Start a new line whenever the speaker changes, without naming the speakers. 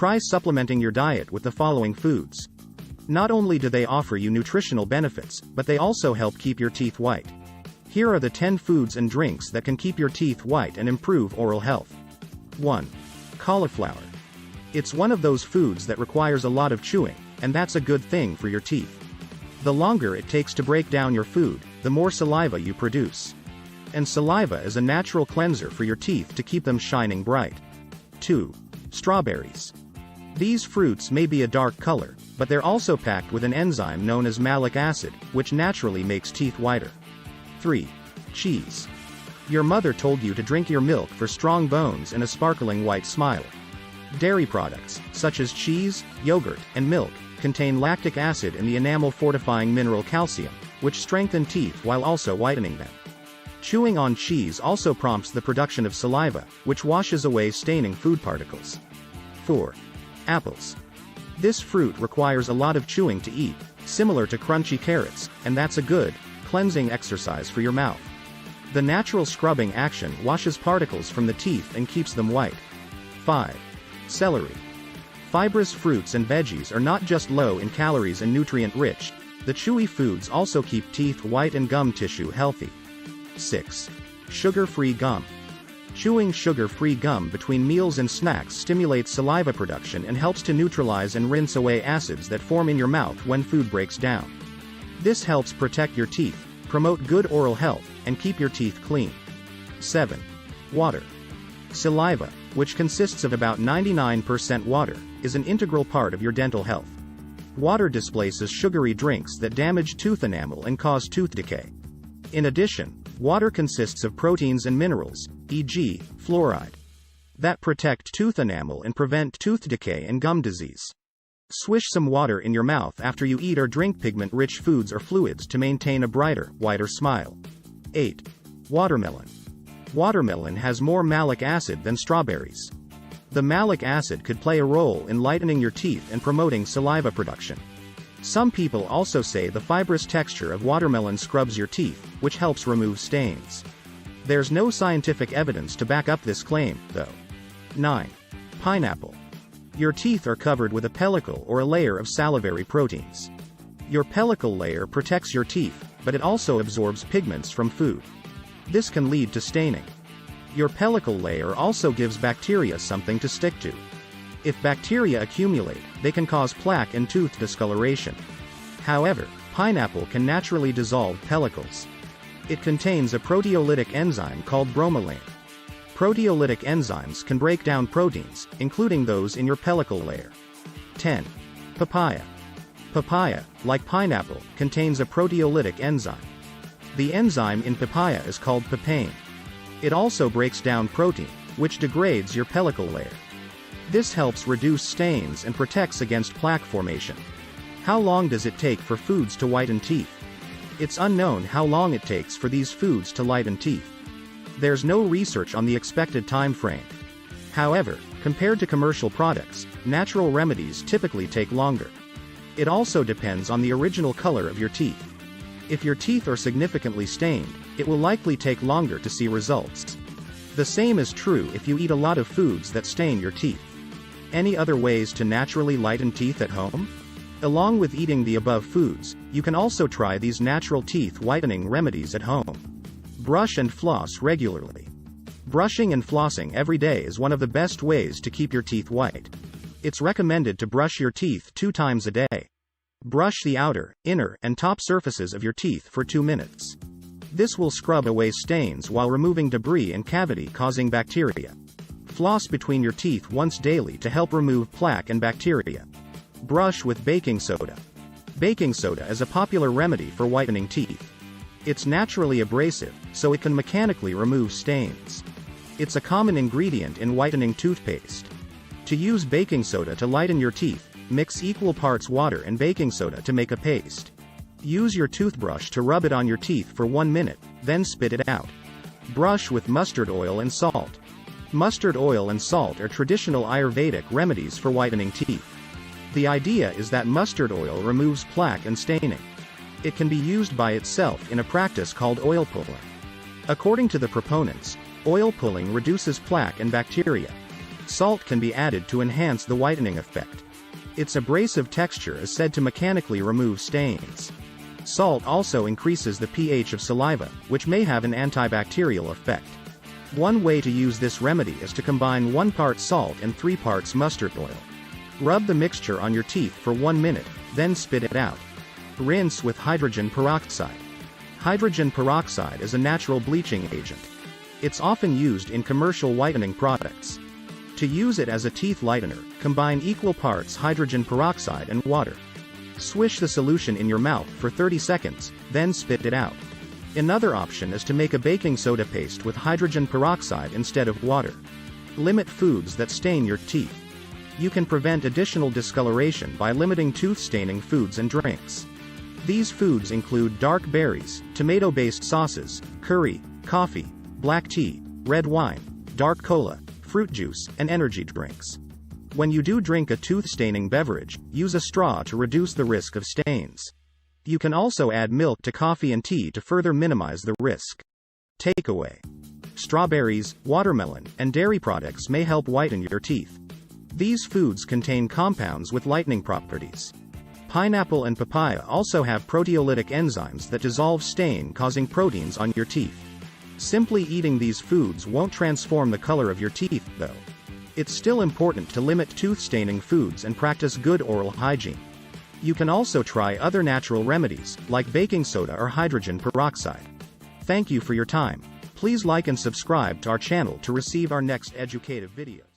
Try supplementing your diet with the following foods. Not only do they offer you nutritional benefits, but they also help keep your teeth white. Here are the 10 foods and drinks that can keep your teeth white and improve oral health. 1. Cauliflower. It's one of those foods that requires a lot of chewing, and that's a good thing for your teeth. The longer it takes to break down your food, the more saliva you produce. And saliva is a natural cleanser for your teeth to keep them shining bright. 2. Strawberries. These fruits may be a dark color, but they're also packed with an enzyme known as malic acid, which naturally makes teeth whiter. 3. Cheese. Your mother told you to drink your milk for strong bones and a sparkling white smile. Dairy products, such as cheese, yogurt, and milk, contain lactic acid and the enamel-fortifying mineral calcium, which strengthen teeth while also whitening them. Chewing on cheese also prompts the production of saliva, which washes away staining food particles. 4. Apples. This fruit requires a lot of chewing to eat, similar to crunchy carrots, and that's a good, cleansing exercise for your mouth. The natural scrubbing action washes particles from the teeth and keeps them white. 5. Celery. Fibrous fruits and veggies are not just low in calories and nutrient-rich, the chewy foods also keep teeth white and gum tissue healthy. 6. Sugar-free gum. Chewing sugar-free gum between meals and snacks stimulates saliva production and helps to neutralize and rinse away acids that form in your mouth when food breaks down. This helps protect your teeth, promote good oral health, and keep your teeth clean. 7. Water. Saliva, which consists of about 99% water, is an integral part of your dental health. Water displaces sugary drinks that damage tooth enamel and cause tooth decay. In addition, water consists of proteins and minerals, e.g., fluoride, that protect tooth enamel and prevent tooth decay and gum disease. Swish some water in your mouth after you eat or drink pigment-rich foods or fluids to maintain a brighter, whiter smile. 8. Watermelon. Watermelon has more malic acid than strawberries. The malic acid could play a role in lightening your teeth and promoting saliva production. Some people also say the fibrous texture of watermelon scrubs your teeth, which helps remove stains. There's no scientific evidence to back up this claim, though. 9. Pineapple. Your teeth are covered with a pellicle or a layer of salivary proteins. Your pellicle layer protects your teeth, but it also absorbs pigments from food. This can lead to staining. Your pellicle layer also gives bacteria something to stick to. If bacteria accumulate, they can cause plaque and tooth discoloration. However, pineapple can naturally dissolve pellicles. It contains a proteolytic enzyme called bromelain. Proteolytic enzymes can break down proteins, including those in your pellicle layer. 10. Papaya. Papaya, like pineapple, contains a proteolytic enzyme. The enzyme in papaya is called papain. It also breaks down protein, which degrades your pellicle layer. This helps reduce stains and protects against plaque formation. How long does it take for foods to whiten teeth? It's unknown how long it takes for these foods to lighten teeth. There's no research on the expected time frame. However, compared to commercial products, natural remedies typically take longer. It also depends on the original color of your teeth. If your teeth are significantly stained, it will likely take longer to see results. The same is true if you eat a lot of foods that stain your teeth. Any other ways to naturally lighten teeth at home? Along with eating the above foods, you can also try these natural teeth whitening remedies at home. Brush and floss regularly. Brushing and flossing every day is one of the best ways to keep your teeth white. It's recommended to brush your teeth 2 times a day. Brush the outer, inner, and top surfaces of your teeth for 2 minutes. This will scrub away stains while removing debris and cavity causing bacteria. Floss between your teeth once daily to help remove plaque and bacteria. Brush with baking soda. Baking soda is a popular remedy for whitening teeth. It's naturally abrasive, so it can mechanically remove stains. It's a common ingredient in whitening toothpaste. To use baking soda to lighten your teeth, mix equal parts water and baking soda to make a paste. Use your toothbrush to rub it on your teeth for 1 minute, then spit it out. Brush with mustard oil and salt. Mustard oil and salt are traditional Ayurvedic remedies for whitening teeth. The idea is that mustard oil removes plaque and staining. It can be used by itself in a practice called oil pulling. According to the proponents, oil pulling reduces plaque and bacteria. Salt can be added to enhance the whitening effect. Its abrasive texture is said to mechanically remove stains. Salt also increases the pH of saliva, which may have an antibacterial effect. One way to use this remedy is to combine 1 part salt and 3 parts mustard oil. Rub the mixture on your teeth for 1 minute, then spit it out. Rinse with hydrogen peroxide. Hydrogen peroxide is a natural bleaching agent. It's often used in commercial whitening products. To use it as a teeth lightener, combine equal parts hydrogen peroxide and water. Swish the solution in your mouth for 30 seconds, then spit it out. Another option is to make a baking soda paste with hydrogen peroxide instead of water. Limit foods that stain your teeth. You can prevent additional discoloration by limiting tooth-staining foods and drinks. These foods include dark berries, tomato-based sauces, curry, coffee, black tea, red wine, dark cola, fruit juice, and energy drinks. When you do drink a tooth-staining beverage, use a straw to reduce the risk of stains. You can also add milk to coffee and tea to further minimize the risk. Takeaway: strawberries, watermelon, and dairy products may help whiten your teeth. These foods contain compounds with lightening properties. Pineapple and papaya also have proteolytic enzymes that dissolve stain-causing proteins on your teeth. Simply eating these foods won't transform the color of your teeth, though. It's still important to limit tooth-staining foods and practice good oral hygiene. You can also try other natural remedies, like baking soda or hydrogen peroxide. Thank you for your time. Please like and subscribe to our channel to receive our next educative videos.